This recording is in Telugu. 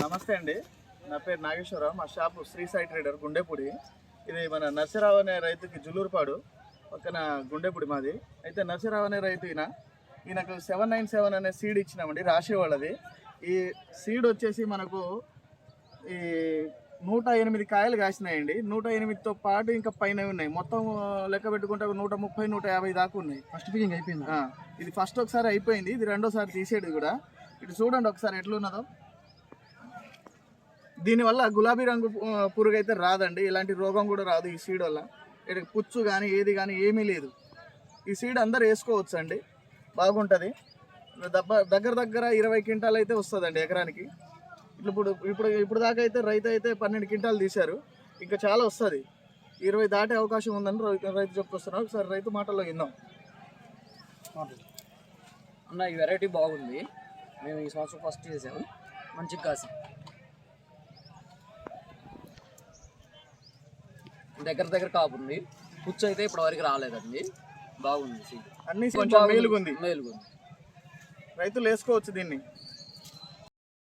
నమస్తే అండి, నా పేరు నాగేశ్వరరావు. మా షాపు శ్రీ సాయి ట్రేడర్ గుండెపూడి. ఇది మన నర్సరావు అనే రైతుకి జుల్లూరుపాడు పక్కన గుండెపూడి మాది. అయితే నర్సరావు అనే రైతు ఈయనకు 797 అనే సీడ్ ఇచ్చినామండి, రాసేవాళ్ళది. ఈ సీడ్ వచ్చేసి మనకు ఈ 108 కాయలు కాసినాయండి. 108తో పాటు ఇంకా పైన ఉన్నాయి. మొత్తం లెక్క పెట్టుకుంటే 130, 150 దాకా ఉన్నాయి. ఫస్ట్ పికింగ్ అయిపోయింది. ఇది ఫస్ట్ ఒకసారి అయిపోయింది, ఇది రెండోసారి తీసేది కూడా. ఇటు చూడండి ఒకసారి ఎట్లున్నదో. దీనివల్ల గులాబీ రంగు పురుగు అయితే రాదండి, ఇలాంటి రోగం కూడా రాదు ఈ సీడ్ వల్ల. ఇటు పుచ్చు కానీ ఏది కానీ ఏమీ లేదు. ఈ సీడ్ అందరు వేసుకోవచ్చు అండి, బాగుంటుంది. దగ్గర 20 క్వింటాలు అయితే వస్తుందండి ఎకరానికి. ఇప్పుడు దాకా అయితే రైతు అయితే 12 క్వింటాలు తీశారు, ఇంకా చాలా వస్తుంది. 20 దాటే అవకాశం ఉందని రైతు చెప్పుకొస్తున్నారు. ఒకసారి రైతు మాటల్లో విందాం. అన్న, ఈ వెరైటీ బాగుంది. మేము ఈ సంవత్సరం ఫస్ట్ చేసాము, మంచి కాసి. దగ్గర కాపుంది. పుచ్చు అయితే ఇప్పటి వరకు రాలేదండి, బాగుంది. అన్ని కొంచెం మేలుగుంది. మేలుగుంది. రైతులు వేసుకోవచ్చు దీన్ని.